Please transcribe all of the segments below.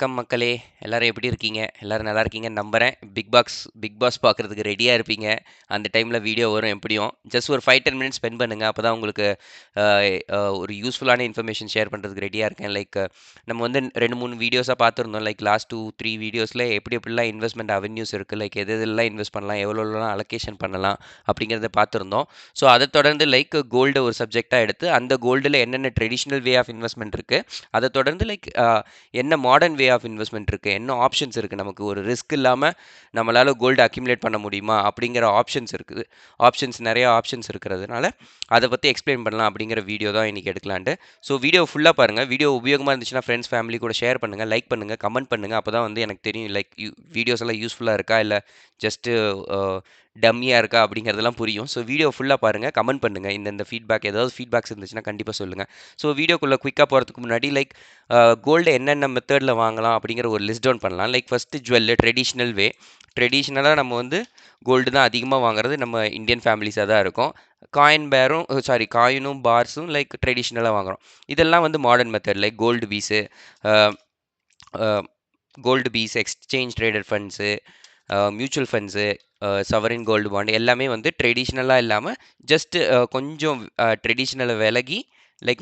வணக்கம் மக்களே! எல்லாரும் எப்படி இருக்கீங்க? எல்லாரும் நல்லா இருக்கீங்கன்னு நம்புறேன். பிக் பாஸ் பார்க்குறதுக்கு ரெடியா இருப்பீங்க. அந்த டைம்ல வீடியோ வரும் எப்படியும். ஜஸ்ட் ஒரு 5, 10 மினிட்ஸ் ஸ்பெண்ட் பண்ணுங்க. அப்பதான் உங்களுக்கு அ ஒரு யூஸ்ஃபுல்லான இன்ஃபர்மேஷன் ஷேர் பண்றதுக்கு ரெடியா இருக்கேன். நம்ம வந்து 2, 3 வீடியோஸா பார்த்துருந்தோம். லாஸ்ட் 2, 3 வீடியோஸ்ல எப்படிலாம் இன்வெஸ்ட்மென்ட் அவென்யூஸ் இருக்கு. எதெல்லாம் இன்வெஸ்ட் பண்ணலாம், எவ்வளோலாம் அலோகேஷன் பண்ணலாம் அப்படிங்கிறத பார்த்துருந்தோம். ஸோ அத தொடர்ந்து கோல்ட ஒரு சப்ஜெக்ட்டா எடுத்து, அந்த கோல்டுல என்னென்ன ட்ரெடிஷனல் வே ஆஃப் இன்வெஸ்ட்மென்ட் இருக்கு. அத தொடர்ந்து என்ன மாடர்ன் வே ஆஃப் இன்வெஸ்ட்மெண்ட் இருக்குது, என்ன ஆப்ஷன்ஸ் இருக்குது, நமக்கு ஒரு ரிஸ்க் இல்லாமல் நம்மளால் கோல்டு அக்யூமுலேட் பண்ண முடியுமா அப்படிங்கிற ஆப்ஷன்ஸ் இருக்குது. நிறைய ஆப்ஷன்ஸ் இருக்கிறதுனால அதை பற்றி எக்ஸ்பிளைன் பண்ணலாம் அப்படிங்கிற வீடியோ தான் இன்றைக்கி எடுக்கலான்ட்டு. ஸோ வீடியோ ஃபுல்லாக பாருங்கள். வீடியோ உபயோகமாக இருந்துச்சுன்னா ஃப்ரெண்ட்ஸ் ஃபேமிலி கூட ஷேர் பண்ணுங்கள், லைக் பண்ணுங்கள், கமெண்ட் பண்ணுங்கள். அப்போ தான் வந்து எனக்கு தெரியும் வீடியோஸ் எல்லாம் யூஸ்ஃபுல்லாக இருக்கா இல்லை ஜஸ்ட்டு டம்மியாக இருக்கா அப்படிங்கிறதெல்லாம் புரியும். ஸோ வீடியோ ஃபுல்லாக பாருங்கள், கமெண்ட் பண்ணுங்கள். இந்த ஏதாவது ஃபீட்பேக்ஸ் இருந்துச்சுன்னா கண்டிப்பாக சொல்லுங்கள். ஸோ வீடியோக்குள்ளே குயிக்காக போகிறதுக்கு முன்னாடி கோல்டு என்னென்ன மெத்தடில் வாங்கலாம் அப்படிங்கிற ஒரு லிஸ்ட் டவுன் பண்ணலாம். ஃபஸ்ட்டு ட்ரெடிஷ்னல் வே. ட்ரெடிஷ்னலாக நம்ம வந்து கோல்டு தான் அதிகமாக வாங்குறது நம்ம இந்தியன் ஃபேமிலிஸாக தான் இருக்கும். காயினும் பார்ஸும் ட்ரெடிஷ்னலாக வாங்குகிறோம். இதெல்லாம் வந்து modern method gold bees, exchange traded funds, mutual funds, sovereign gold bond எல்லாமே வந்து ட்ரெடிஷ்னலாக இல்லாமல் ஜஸ்ட் கொஞ்சம் ட்ரெடிஷ்னலை விலகி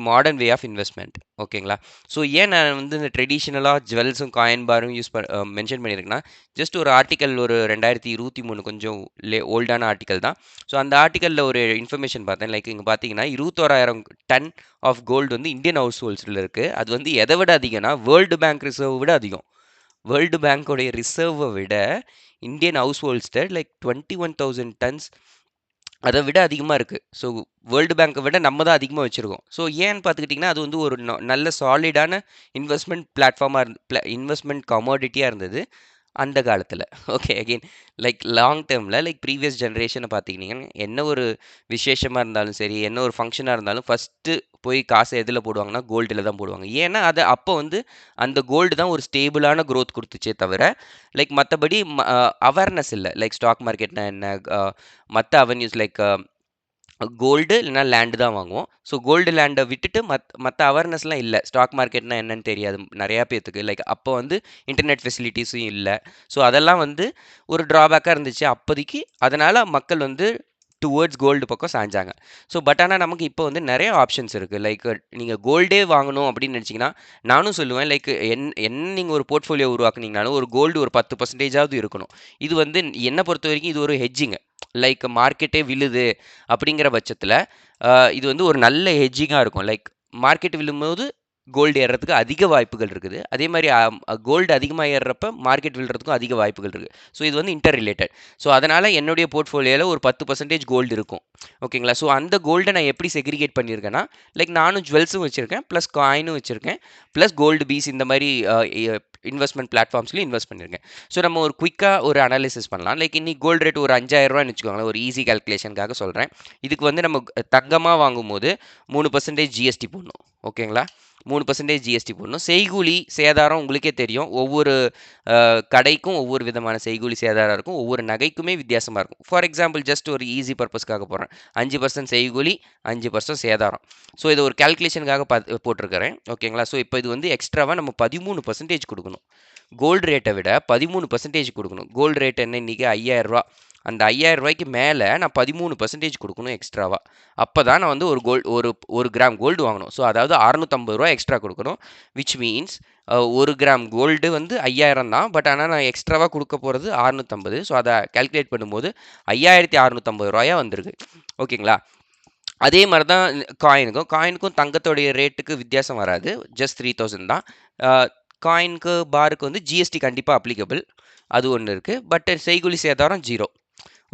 மாடர்ன் வே ஆஃப் இன்வெஸ்ட்மெண்ட். ஓகேங்களா? ஸோ ஏன் நான் வந்து இந்த ட்ரெடிஷ்னலாக ஜுவல்ஸும் காயின் பாரும் மென்ஷன் பண்ணியிருக்கேன்னா, ஜஸ்ட் ஒரு ஆர்டிக்கல் ஒரு 2023 கொஞ்சம் ஓல்டான ஆர்டிக்கல் தான். ஸோ அந்த ஆர்டிக்கலில் ஒரு இன்ஃபர்மேஷன் பார்த்தேன். இங்கே பார்த்தீங்கன்னா 21,000 டன் ஆஃப் கோல்டு வந்து இந்தியன் ஹவுஸ் ஹோல்ஸில் இருக்குது. அது வந்து எதை விட அதிகம்னா வேர்ல்டு பேங்க் ரிசர்வ் விட அதிகம். வேர்ல்டு பேங்கோடைய ரிசர்வை விட இந்தியன் ஹவுஸ் ஹோல்ஸ்ட 21,000 டன்ஸ் அதை விட அதிகமாக இருக்குது. ஸோ வேர்ல்டு பேங்க்கை விட நம்ம தான் அதிகமாக வச்சுருக்கோம். ஸோ ஏன்னு பார்த்துக்கிட்டிங்கன்னா, அது வந்து ஒரு நல்ல சாலிடான இன்வெஸ்ட்மெண்ட் கமோடிட்டியாக இருந்தது அந்த காலத்தில். ஓகே, அகெயின் லாங் டேர்மில் ப்ரீவியஸ் ஜென்ரேஷனை பார்த்துக்கிட்டிங்கன்னா, என்ன ஒரு விசேஷமாக இருந்தாலும் சரி, என்ன ஒரு ஃபங்க்ஷனாக இருந்தாலும் ஃபஸ்ட்டு போய் காசை எதில் போடுவாங்கன்னா கோல்டில் தான் போடுவாங்க. ஏன்னா அது அப்போ வந்து அந்த கோல்டு தான் ஒரு ஸ்டேபிளான க்ரோத் கொடுத்துச்சே தவிர மற்றபடி அவேர்னஸ் இல்லை. ஸ்டாக் மார்க்கெட்னா என்ன, மற்ற அவென்யூஸ் கோல்டு இல்லைனா லேண்டு தான் வாங்குவோம். ஸோ கோல்டு லேண்டை விட்டுட்டு மற்ற அவேர்னஸ்லாம் இல்லை. ஸ்டாக் மார்க்கெட்னா என்னன்னு தெரியாது நிறையா பேர்த்துக்கு. அப்போ வந்து இன்டர்நெட் ஃபெசிலிட்டிஸும் இல்லை. ஸோ அதெல்லாம் வந்து ஒரு ட்ராபேக்காக இருந்துச்சு அப்போதைக்கு. அதனால் மக்கள் வந்து டுவர்ட்ஸ் கோல்டு பக்கம் சாஞ்சாங்க. ஸோ ஆனால் நமக்கு இப்போ வந்து நிறைய ஆப்ஷன்ஸ் இருக்குது. நீங்கள் கோல்டே வாங்கணும் அப்படின்னு நினச்சிங்கன்னா, நானும் சொல்லுவேன் என்ன நீங்கள் ஒரு போர்ட்ஃபோலியோ உருவாக்குனீங்கனாலும் ஒரு கோல்டு ஒரு 10% இருக்கணும். இது வந்து என்னை பொறுத்த வரைக்கும் இது ஒரு ஹெட்ஜிங்கு. மார்க்கெட்டே விழுது அப்படிங்கிற பட்சத்தில் இது வந்து ஒரு நல்ல ஹெட்ஜிங்காக இருக்கும். மார்க்கெட் விழும்போது கோல்டு ஏறுறதுக்கு அதிக வாய்ப்புகள் இருக்குது. அதே மாதிரி கோல்டு அதிகமாக ஏறுறப்ப மார்க்கெட் விழுறதுக்கும் அதிக வாய்ப்புகள் இருக்குது. ஸோ இது வந்து இன்டர் ரிலேட்டட். ஸோ அதனால் என்னுடைய போர்ட்ஃபோலியோவில் ஒரு 10% கோல்டு இருக்கும். ஓகேங்களா? ஸோ அந்த கோல்டை நான் எப்படி செக்ரிகேட் பண்ணியிருக்கேன்னா, நானும் ஜுவல்ஸும் வச்சுருக்கேன், ப்ளஸ் காயினும் வச்சுருக்கேன், ப்ளஸ் கோல்டு பீஸ் இந்த மாதிரி இன்வெஸ்ட்மெண்ட் பிளாட்ஃபார்ம்ஸ்லையும் இன்வெஸ்ட் பண்ணியிருக்கேன். ஸோ நம்ம ஒரு குயிக்காக ஒரு அனாலிசிஸ் பண்ணலாம். இன்னைக்கு கோல்டு ரேட் ஒரு 5,000 வச்சுக்கோங்களேன், ஒரு ஈஸி கால்குலேஷனுக்காக சொல்கிறேன். இதுக்கு வந்து நம்ம தங்கமாக வாங்கும்போது 3% ஜிஎஸ்டி போடணும். ஓகேங்களா? 3% ஜிஎஸ்டி போடணும். செய்கூலி சேதாரம் உங்களுக்கே தெரியும். ஒவ்வொரு கடைக்கும் ஒவ்வொரு விதமான செய்கூலி சேதாரம் இருக்கும். ஒவ்வொரு நகைக்குமே வித்தியாசமாக இருக்கும். ஃபார் எக்ஸாம்பிள் ஜஸ்ட் ஒரு ஈஸி பர்பஸ்க்காக போடுறேன். 5% செய்கூலி, 5% சேதாரம். ஸோ இதை ஒரு கால்குலேஷனுக்காக போட்டிருக்கிறேன். ஓகேங்களா? ஸோ இப்போ இது வந்து எக்ஸ்ட்ராவாக நம்ம 13% கொடுக்கணும். கோல்டு ரேட்டை விட 13% கொடுக்கணும். கோல்டு ரேட் என்ன இன்றைக்கி 5,000 அந்த 5,000 ரூபாய்க்கு மேலே நான் 13% கொடுக்கணும் எக்ஸ்ட்ராவாக. அப்போ தான் நான் வந்து ஒரு கிராம் கோல்டு வாங்கணும். ஸோ அதாவது 650 ரூபா எக்ஸ்ட்ரா கொடுக்கணும். விச் மீன்ஸ் 1 கிராம் கோல்டு வந்து 5,000 தான். ஆனால் நான் எக்ஸ்ட்ராவாக கொடுக்க போகிறது 650. ஸோ அதை கால்குலேட் பண்ணும்போது 5,650 ரூபாயா வந்திருக்கு. ஓகேங்களா? அதே மாதிரி தான் காயினுக்கும் தங்கத்தோடைய ரேட்டுக்கு வித்தியாசம் வராது. ஜஸ்ட் 3,000 தான். காயினுக்கு பாருக்கு வந்து ஜிஎஸ்டி கண்டிப்பாக அப்ளிகபிள். அது ஒன்று இருக்குது. பட் செய்கூலி சேதாரம் 0.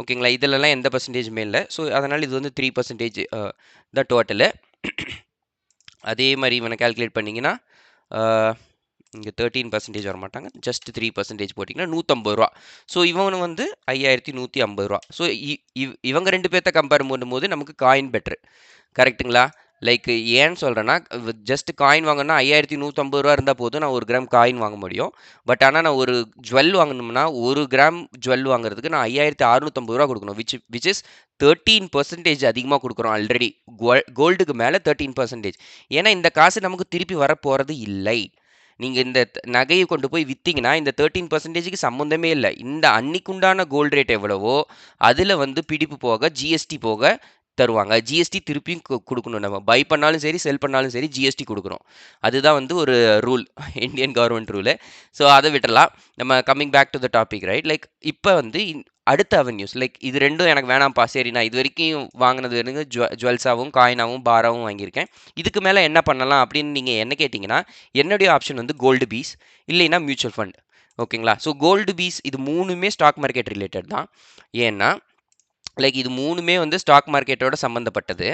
ஓகேங்களா? இதிலலாம் எந்த பர்சன்டேஜுமே இல்லை. ஸோ அதனால் இது வந்து 3% தான் டோட்டலு. அதே மாதிரி இவனை கால்குலேட் பண்ணிங்கன்னா இங்கே 13% வர மாட்டாங்க. ஜஸ்ட் 3% போட்டிங்கன்னா 150 ரூபா. ஸோ இவனு வந்து 5,150 ரூபா. ஸோ இவங்க 2 பேர்த்த கம்பேர் பண்ணும்போது நமக்கு காயின் பெட்ரு. கரெக்டுங்களா? ஏன்னு சொல்கிறேன்னா, ஜஸ்ட் காயின் வாங்கினா 5,150 ரூபா இருந்தால் போதும், நான் 1 கிராம் காயின் வாங்க முடியும். ஆனால் நான் ஒரு ஜுவல் வாங்கணும்னா 1 கிராம் ஜுவல் வாங்குறதுக்கு நான் 5,650 ரூபா கொடுக்கணும். விச் இஸ் 13% அதிகமாக கொடுக்குறோம் ஆல்ரெடி. கோல்டுக்கு மேலே 13%. ஏன்னா இந்த காசு நமக்கு திருப்பி வரப்போகிறது இல்லை. நீங்க இந்த நகையை கொண்டு போய் வித்தீங்கன்னா, இந்த 13%க்கு சம்மந்தமே இல்ல. இந்த அன்னைக்குண்டான கோல்ட் ரேட் எவ்வளவோ, அதுல வந்து பிடிப்பு போக, ஜிஎஸ்டி போக தருவாங்க. ஜிஎஸ்டி திருப்பியும் குடுக்கணும் நம்ம. பை பண்ணாலும் சரி, செல் பண்ணாலும் சரி ஜிஎஸ்டி குடுக்குறோம். அதுதான் வந்து ஒரு rule. Indian government rule. So அத விட்டுறலாம். நம்ம coming back to the topic right. Like இப்ப வந்து அடுத்த அவென்யூஸ் லைக் இது 2ம் எனக்கு வேணாம்ப்பா. சரி நான் இதுவரைக்கும் வாங்குனது வந்து ஜுவல்ஸாவும், காயினாவும், பாராவும் வாங்கியிருக்கேன். இதுக்கு மேல என்ன பண்ணலாம் அப்படின்னு நீங்க என்ன கேட்டீங்கன்னா, என்னுடைய ஆப்ஷன் வந்து கோல்டு பீஸ் இல்லைன்னா மியூச்சுவல் ஃபண்ட். ஓகேங்களா? ஸோ கோல்டு பீஸ் இது 3மே ஸ்டாக் மார்க்கெட் ரிலேட்டட் தான். ஏன்னா லைக் இது 3மே வந்து ஸ்டாக் மார்க்கெட்டோட சம்மந்தப்பட்டது.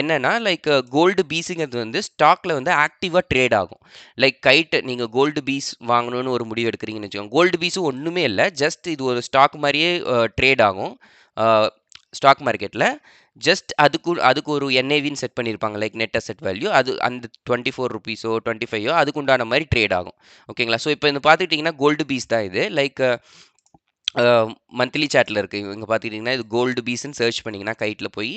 என்னன்னா லைக் கோல்டு பீஸுங்கிறது வந்து ஸ்டாக்ல வந்து ஆக்டிவா ட்ரேட் ஆகும். லைக் நீங்க கோல்டு பீஸ் வாங்கணும்னு ஒரு முடிவு எடுக்கிறீங்கன்னு வச்சுக்கோங்க. கோல்டு பீஸும் ஒண்ணுமே இல்ல. ஜஸ்ட் இது ஒரு ஸ்டாக் மாரியே ட்ரேட் ஆகும். அ ஸ்டாக் மார்க்கெட்ல. ஜஸ்ட் அதுக்கு ஒரு என்ஏவின்னு செட் பண்ணியிருப்பாங்க. Like net asset value. அது அந்த ₹24 25 அதுக்கு உண்டான மாரி ட்ரேட் ஆகும். ஓகேங்களா? ஸோ இப்போ இந்த பார்த்துக்கிட்டிங்கன்னா கோல்டு பீஸ் தான் இது. லைக் மந்த்லி சார்ட்ல இருக்கு. இங்க பார்த்துக்கிட்டீங்கன்னா, இது கோல்டு பீஸ்ன்னு சர்ச் பண்ணீங்கன்னா, கைட்ல போய்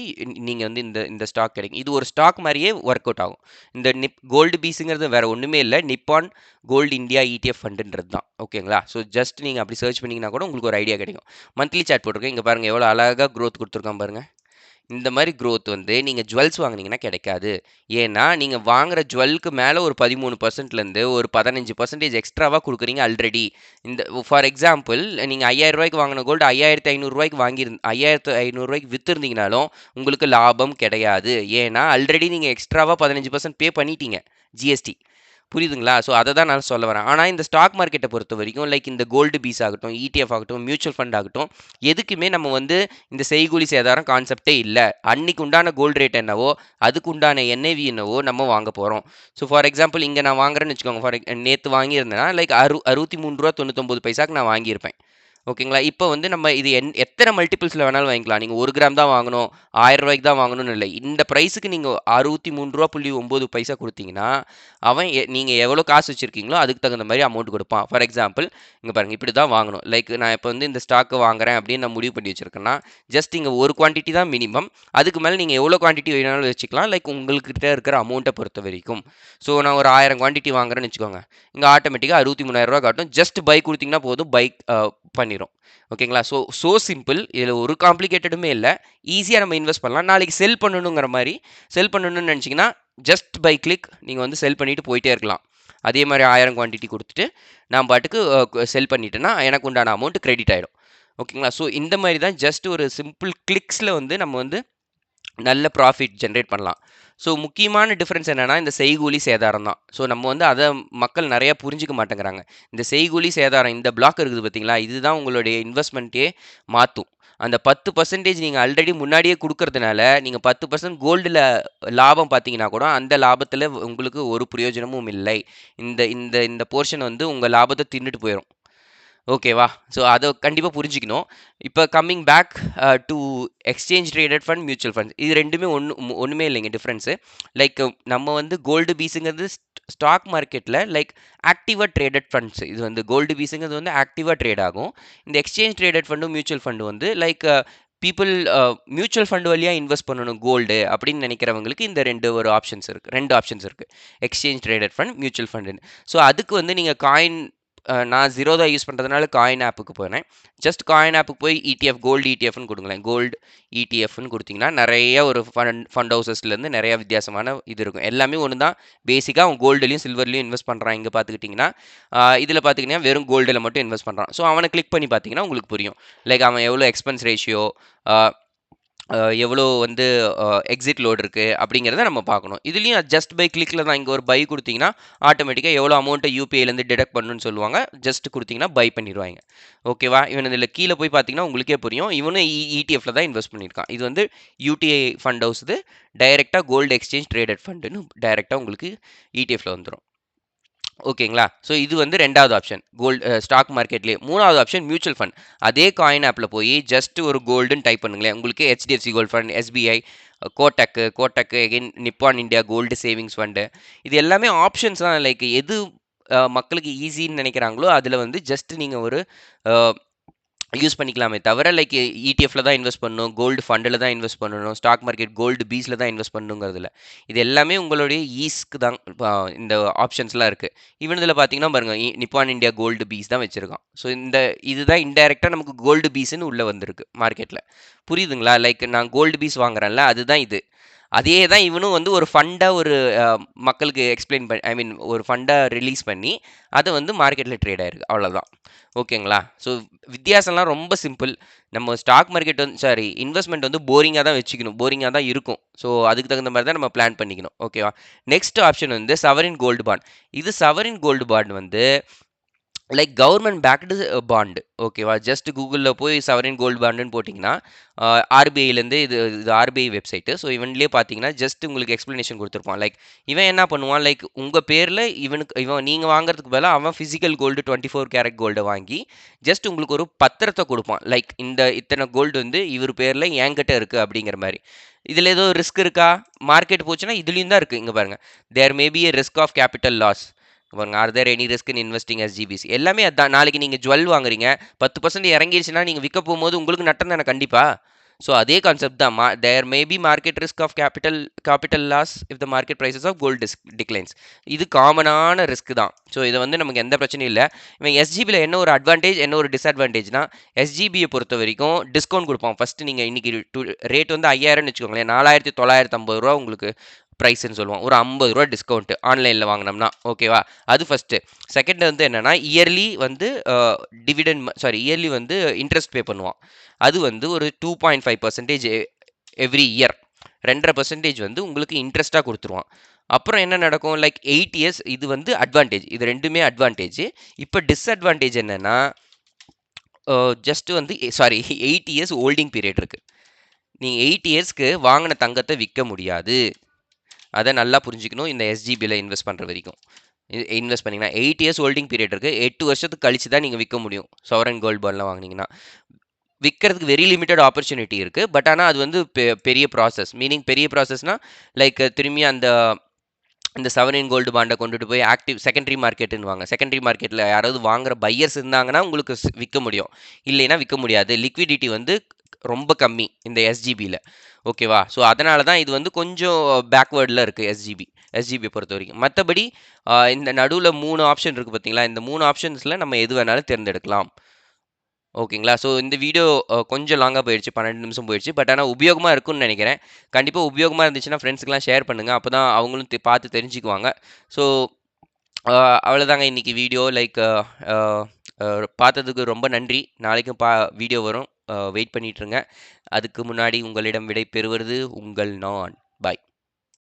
நீங்க வந்து இந்த இந்த ஸ்டாக் கிடைக்கும். இது ஒரு ஸ்டாக் மாரியே ஒர்க் அவுட் ஆகும். இந்த கோல்டு பீஸ்ங்கிறது வேற ஒண்ணுமே இல்ல. நிப்பான் கோல்டு இந்தியா இடிஎஃப் ஃபண்டுன்றது தான். ஓகேங்களா? ஸோ ஜஸ்ட் நீங்க அப்படி சர்ச் பண்ணீங்கன்னா கூட உங்களுக்கு ஒரு ஐடியா கிடைக்கும். மந்த்லி சார்ட் போட்டிருக்கேன். இங்க பாருங்க எவ்வளோ அழகா குரோத் குடுத்துருக்கான் பாருங்க. இந்த மாரி குரோத் வந்து நீங்க ஜுவல்ஸ் வாங்குனீங்கன்னா கிடைக்காது. ஏன்னா, நீங்க வாங்குற ஜுவல்க்கு மேல ஒரு 13%லேருந்து ஒரு 15% எக்ஸ்ட்ராவா குடுக்குறீங்க ஆல்ரெடி. இந்த ஃபார் எக்ஸாம்பிள் நீங்க ரூ. 5000 வாங்குன கோல்டு ரூ. 5500 ரூ. 5500 வித்திருந்தீங்கனாலும், உங்களுக்கு லாபம் கிடையாது. ஏன்னா, ஆல்ரெடி நீங்க எக்ஸ்ட்ராவா 15% பே பண்ணிட்டீங்க. ஜிஎஸ்டி. புரியுதுங்களா? ஸோ அத தான் நான் சொல்ல வரேன். ஆனா இந்த ஸ்டாக் மார்க்கெட்ட பொறுத்தவரைக்கும் லைக் இந்த கோல்டு பீஸ் ஆகட்டும், இடிஎஃப் ஆகட்டும், மியூச்சுவல் ஃபண்ட் ஆகட்டும், எதுக்குமே நம்ம வந்து இந்த செய்கூலி சேதாரம் கான்செப்ட்டே இல்ல. அன்னைக்கு உண்டான கோல்ட் ரேட் என்னவோ, அதுக்கு உண்டான என்ஏவி என்னவோ நம்ம வாங்க போறோம். ஸோ ஃபார் எக்ஸாம்பிள் இங்க நான் வாங்குறேன்னு வச்சுக்கோங்க. நேத்து வாங்கியிருந்தேன்னா லைக் ரூ. 63.99 நான் வாங்கியிருப்பேன். ஓகேங்களா? இப்போ வந்து நம்ம இது எத்தன மல்டிபிள்ஸ்ல வேணாலும் வாங்கிக்கலாம். நீங்க 1 கிராம் தான் வாங்கணும், ரூ. 1000 தான் வாங்கணும்னு இல்ல. இந்த பிரைஸ்க்கு நீங்க ரூ. 63.9 குடுத்தீங்கன்னா, அவன் நீங்க எவ்வளோ காசு வச்சிருக்கீங்களோ, அதுக்கு தகுந்த மாரி அமௌண்ட் குடுப்பான். ஃபார் எக்ஸாம்பிள் இங்க பாருங்க இப்படி தான் வாங்கணும். லைக் நான் இப்போ வந்து இந்த ஸ்டாக்க வாங்குறேன் அப்படின்னு நான் முடிவு பண்ணி வச்சிருக்கேன்னா, ஜஸ்ட் இங்க ஒரு குவான்டிட்டி தான் மினிமம். அதுக்கு மேல நீங்க எவ்வளோ குவான்டிட்டி வேணாலும் வச்சுக்கலாம். லைக் உங்கள்கிட்ட இருக்கிற அமௌண்ட்ட பொறுத்தவரைக்கும். ஸோ நான் ஒரு 1000 குவான்டிட்டி வாங்குறேன்னு வச்சுக்கோங்க. இங்க ஆட்டோமேட்டிக்கா ரூ. 63,000 காட்டும். ஜஸ்ட் பை குடுத்தீங்கன்னா போதும். பை பண்ணிரும். ஓகேங்களா? So simple. இதுல ஒரு காம்ப்ளிகேட்டடுமே இல்ல. ஈஸியா நம்ம இன்வெஸ்ட் பண்ணலாம். நாளைக்கு செல் பண்ணணுங்கிற மாரி, செல் பண்ணணும்னு நெனச்சீங்கன்னா, ஜஸ்ட் பை கிளிக் நீங்க வந்து செல் பண்ணிட்டு போயிட்டே இருக்கலாம். அதே மாரி 1000 குவான்டிட்டி குடுத்துட்டு, நான் பாட்டுக்கு செல் பண்ணிட்டேன்னா, எனக்கு உண்டான அமௌண்ட் கிரெடிட் ஆயிடும். ஓகேங்களா? ஸோ இந்த மாரி தான் ஜஸ்ட் ஒரு சிம்பிள் கிளிக்ஸ்ல வந்து நம்ம வந்து நல்ல ப்ராஃபிட் ஜென்ரேட் பண்ணலாம். ஸோ முக்கியமான டிஃபரன்ஸ் என்னன்னா, இந்த செய்கூலி சேதாரம் தான். ஸோ நம்ம வந்து அத மக்கள் நெறைய புரிஞ்சுக்க மாட்டேங்கிறாங்க. இந்த செய்கூலி சேதாரம் இந்த பிளாக் இருக்குது பார்த்தீங்களா? இதுதான் உங்களுடைய இன்வெஸ்ட்மெண்ட்டயே மாத்தும். அந்த 10% நீங்க ஆல்ரெடி முன்னாடியே குடுக்கறதுனால, நீங்க 10% கோல்டுல லாபம் பார்த்தீங்கன்னா கூட, அந்த லாபத்துல உங்களுக்கு ஒரு பிரயோஜனமும் இல்லை. இந்த இந்த இந்த போர்ஷன் வந்து உங்க லாபத்த தின்னுட்டு போயிரும். ஓகேவா? ஸோ அத கண்டிப்பா புரிஞ்சுக்கணும். இப்ப coming back to exchange traded fund, mutual funds. இது 2மே ஒண்ணுமே இல்லைங்க டிஃபரன்ஸு. லைக் நம்ம வந்து கோல்டு பீஸுங்கிறது ஸ்டாக் மார்க்கெட்ல லைக் ஆக்டிவா ட்ரேடட் ஃபண்ட்ஸ். இது வந்து கோல்டு பீஸுங்கிறது வந்து ஆக்டிவா ட்ரேட் ஆகும். இந்த எக்ஸ்சேஞ்ச் ட்ரேடட் ஃபண்டும், மியூச்சுவல் ஃபண்ட் வந்து லைக் பீப்பிள் மியூச்சுவல் ஃபண்ட் வழியா இன்வெஸ்ட் பண்ணணும் கோல்டு அப்படின்னு நினைக்கிறவங்களுக்கு இந்த 2 ஆப்ஷன்ஸ் இருக்கு. எக்ஸ்சேஞ்ச் ட்ரேடட் ஃபண்ட், மியூச்சுவல் ஃபண்டுன்னு. ஸோ அதுக்கு வந்து நீங்க காயின் நான் ஜீரோதா யூஸ் பண்ணுறதுனால காயின் ஆப்புக்கு போனேன். ஜஸ்ட் காயின் ஆப்புக்கு போய் இடிஎஃப் கோல்டு இடிஎஃப்னு கொடுங்களேன். கோல்டு இடிஎஃப்னு கொடுத்தீங்கன்னா நிறைய ஒரு ஃபண்ட் ஹவுசஸ்லேருந்து நிறைய வித்தியாசமான இது இருக்கும். எல்லாமே ஒன்று தான். பேசிக்காக அவன் கோல்டுலையும் சில்வர்லையும் இன்வெஸ்ட் பண்ணுறான். இங்கே பார்த்துக்கிட்டிங்கன்னா இதில் பார்த்துக்கிட்டிங்கன்னா வெறும் கோல்டில் மட்டும் இன்வெஸ்ட் பண்ணுறான். ஸோ அவனை கிளிக் பண்ணி பார்த்தீங்கன்னா உங்களுக்கு புரியும். லைக் அவன் எவ்வளோ எக்ஸ்பென்ஸ் ரேஷியோ, எவ்வளோ வந்து எக்ஸிட் லோட் இருக்குது அப்படிங்கிறத நம்ம பார்க்கணும். இதுலேயும் ஜஸ்ட் பை கிளிக்கில் தான். இங்கே ஒரு பை கொடுத்தீங்கன்னா ஆட்டோமேட்டிக்காக எவ்வளோ அமௌண்ட்டை யூபிஐலேருந்து டிடக்ட் பண்ணணும்னு சொல்லுவாங்க. ஜஸ்ட் கொடுத்தீங்கன்னா பை பண்ணிடுவாங்க. ஓகேவா? இவன் இதில் கீழே போய் பார்த்தீங்கன்னா உங்களுக்கே புரியும். இவனும் இடிஎஃப்ல தான் இன்வெஸ்ட் பண்ணியிருக்கான். இது வந்து யூடிஐ ஃபண்ட் ஹவுஸ். இது டைரெக்டாக கோல்டு எக்ஸ்சேஞ்ச் ட்ரேடட் ஃபண்டுன்னு டைரெக்டாக உங்களுக்கு இடிஎஃப்ல வந்துடும். ஓகேங்களா? ஸோ இது வந்து 2வது ஆப்ஷன். ஸ்டாக் மார்க்கெட்லேயே. 3வது ஆப்ஷன் மியூச்சுவல் ஃபண்ட். அதே காயின் ஆப்பில் போய் ஜஸ்ட் ஒரு கோல்டுன்னு டைப் பண்ணுங்களேன். உங்களுக்கு HDFC gold fund, SBI, Kotak again Nippon India gold savings fund. இது எல்லாமே ஆப்ஷன்ஸ் தான். லைக் எது மக்களுக்கு ஈஸின்னு நினைக்கிறாங்களோ அதில் வந்து ஜஸ்ட் நீங்கள் ஒரு யூஸ் பண்ணிக்கலாமே தவிர லைக் இடிஎஃப்ல தான் இன்வெஸ்ட் பண்ணணும், கோல்டு ஃபண்டில் தான் இன்வெஸ்ட் பண்ணணும், ஸ்டாக் மார்க்கெட் கோல்டு பீஸில் தான் இன்வெஸ்ட் பண்ணணுங்கிறதுல. இது எல்லாமே உங்களுடைய ஈஸ்க்கு தான் இந்த ஆப்ஷன்ஸ்லாம் இருக்குது. ஈவன் இதில் பார்த்தீங்கன்னா பாருங்க, நிப்பான் இந்தியா கோல்டு பீஸ் தான் வச்சுருக்கான். ஸோ இதுதான் இன்டைரக்டாக நமக்கு கோல்டு பீஸ்ன்னு உள்ளே வந்திருக்கு மார்க்கெட்டில். புரியுதுங்களா? லைக் நான் கோல்டு பீஸ் வாங்குறேன்ல, அதுதான் இது. அதே தான் இவனும் வந்து ஒரு ஃபண்டாக ஒரு மக்களுக்கு எக்ஸ்பிளைன் பண்ணி, ஐ மீன் ஒரு ஃபண்டாக ரிலீஸ் பண்ணி அதை வந்து மார்க்கெட்டில் ட்ரேட் ஆயிருக்கு. அவ்வளோதான். ஓகேங்களா? ஸோ வித்தியாசம்லாம் ரொம்ப சிம்பிள். நம்ம ஸ்டாக் மார்க்கெட் வந்து இன்வெஸ்ட்மெண்ட் வந்து போரிங்காக தான் வச்சுக்கணும், போரிங்காக தான் இருக்கும். ஸோ அதுக்கு தகுந்த மாதிரி தான் நம்ம பிளான் பண்ணிக்கணும். ஓகேவா? நெக்ஸ்ட் ஆப்ஷன் வந்து சவரின் கோல்டு பாண்ட். இது சவரின் கோல்டு பாண்ட் வந்து லைக் கவர்மெண்ட் பேக்டு பாண்டு. ஓகேவா? ஜஸ்ட் கூகுளில் போய் சவரின் கோல்டு பாண்டுன்னு போட்டிங்கன்னா ஆர்பிஐலேருந்து இது ஆர்பிஐ வெப்சைட்டு. ஸோ இவன்லேயே பார்த்தீங்கன்னா ஜஸ்ட் உங்களுக்கு எக்ஸ்ப்ளனேஷன் கொடுத்துருப்பான். லைக் இவன் என்ன பண்ணுவான், லைக் உங்கள் பேரில் இவன் நீங்கள் வாங்குறதுக்கு பதிலாக அவன் ஃபிசிக்கல் கோல்டு 24 கேரட் கோல்டை வாங்கி ஜஸ்ட் உங்களுக்கு ஒரு பத்திரத்தை கொடுப்பான். லைக் இத்தனை கோல்டு வந்து இவர் பேரில் என்கிட்ட இருக்குது அப்படிங்கிற மாதிரி. இதில் ஏதோ ரிஸ்க் இருக்கா? மார்க்கெட் போச்சுன்னா இதுலேயும் தான் இருக்குது. இங்கே பாருங்கள், there may be a risk of capital loss. பாருங்க, are there any risk in investing SGBs. எல்லாமே அதான். நாளைக்கு நீங்கள் ஜுவல் வாங்குறீங்க, 10% இறங்கிடுச்சுன்னா நீங்கள் விற்க போகும்போது உங்களுக்கு நட்டம் தானே கண்டிப்பாக. ஸோ அதே கான்செப்ட் தான். There may be market risk of capital loss if the market prices of gold declines. இது காமனான ரிஸ்க் தான். ஸோ இதை வந்து நமக்கு எந்த பிரச்சனையும் இல்லை. இவன் எஸ்ஜிபியில் என்ன ஒரு அட்வான்டேஜ், என்ன ஒரு டிஸ்அட்வான்டேஜ்னா, எஸ்ஜிபியை பொறுத்த வரைக்கும் டிஸ்கவுண்ட் கொடுப்பான். ஃபஸ்ட்டு நீங்கள் இன்னைக்கு ரேட் வந்து 5000ன்னு வச்சுக்கோங்களேன், 4950 ரூபா உங்களுக்கு ப்ரைஸ்ன்னு சொல்லுவோம். ஒரு 50 ரூபா டிஸ்கவுண்ட் ஆன்லைனில் வாங்கினோம்னா. ஓகேவா? அது ஃபஸ்ட்டு. செகண்ட் வந்து என்னென்னா, இயர்லி வந்து இயர்லி வந்து இன்ட்ரெஸ்ட் பே பண்ணுவான். அது வந்து ஒரு 2.5% எவ்ரி இயர். 2.5% வந்து உங்களுக்கு இன்ட்ரெஸ்ட்டாக கொடுத்துருவான். அப்புறம் என்ன நடக்கும், லைக் 8 இயர்ஸ். இது வந்து அட்வான்டேஜ். இது ரெண்டுமே அட்வான்டேஜ். இப்போ டிஸ்அட்வான்டேஜ் என்னென்னா, ஜஸ்ட் வந்து 8 இயர்ஸ் ஹோல்டிங் பீரியட் இருக்குது. நீங்கள் 8 இயர்ஸ்க்கு வாங்கின தங்கத்தை விற்க முடியாது. அதை நல்லா புரிஞ்சுக்கணும். இந்த எஸ்ஜிபியில் இன்வெஸ்ட் பண்ணுற வரைக்கும் இன்வெஸ்ட் பண்ணிங்கன்னா 8 இயர்ஸ் ஹோல்டிங் பீரியட் இருக்குது. 8 வருஷத்துக்கு கழிச்சு தான் நீங்கள் விற்க முடியும். சாவரன் கோல்டு பாண்ட்லாம் வாங்கினீங்கன்னா விற்கிறதுக்கு வெரி லிமிட்டட் ஆப்பர்ச்சுனிட்டி இருக்குது. பட் ஆனால் அது வந்து பெரிய ப்ராசஸ். மீனிங் பெரிய ப்ராசஸ்னால் லைக் திரும்பி இந்த சவரின் கோல்டு பாண்டை கொண்டுட்டு போய் ஆக்டிவ் செகண்டரி மார்க்கெட்டுன்னு வாங்க. செகண்டரி மார்க்கெட்டில் யாராவது வாங்குற பையர்ஸ் இருந்தாங்கன்னா உங்களுக்கு விற்க முடியும், இல்லைன்னா விற்க முடியாது. லிக்விடிட்டி வந்து ரொம்ப கம்மி இந்த எஸ்ஜிபியில். ஓகேவா? ஸோ அதனால தான் இது வந்து கொஞ்சம் பேக்வேர்டில் இருக்குது எஸ்ஜிபி பொறுத்த வரைக்கும். மற்றபடி இந்த நடுவில் 3 ஆப்ஷன் இருக்குது பார்த்தீங்களா? இந்த 3 ஆப்ஷன்ஸில் நம்ம எது வேணாலும் தேர்ந்தெடுக்கலாம். ஓகேங்களா? ஸோ இந்த வீடியோ கொஞ்சம் லாங்காக போயிடுச்சு, 12 நிமிஷம் போயிடுச்சு. பட் ஆனால் உபயோகமாக இருக்கும்னு நினைக்கிறேன். கண்டிப்பாக உபயோகமாக இருந்துச்சுன்னா ஃப்ரெண்ட்ஸுக்கெலாம் ஷேர் பண்ணுங்கள். அப்போ தான் அவங்களும் பார்த்து தெரிஞ்சுக்குவாங்க. ஸோ அவ்வளோதாங்க இன்றைக்கி வீடியோ. லைக் பார்த்ததுக்கு ரொம்ப நன்றி. நாளைக்கும் வீடியோ வரும், வெயிட் பண்ணிகிட்ருங்க. அதுக்கு முன்னாடி உங்களிடம் விடை பெறுவது உங்கள் நான். பாய்.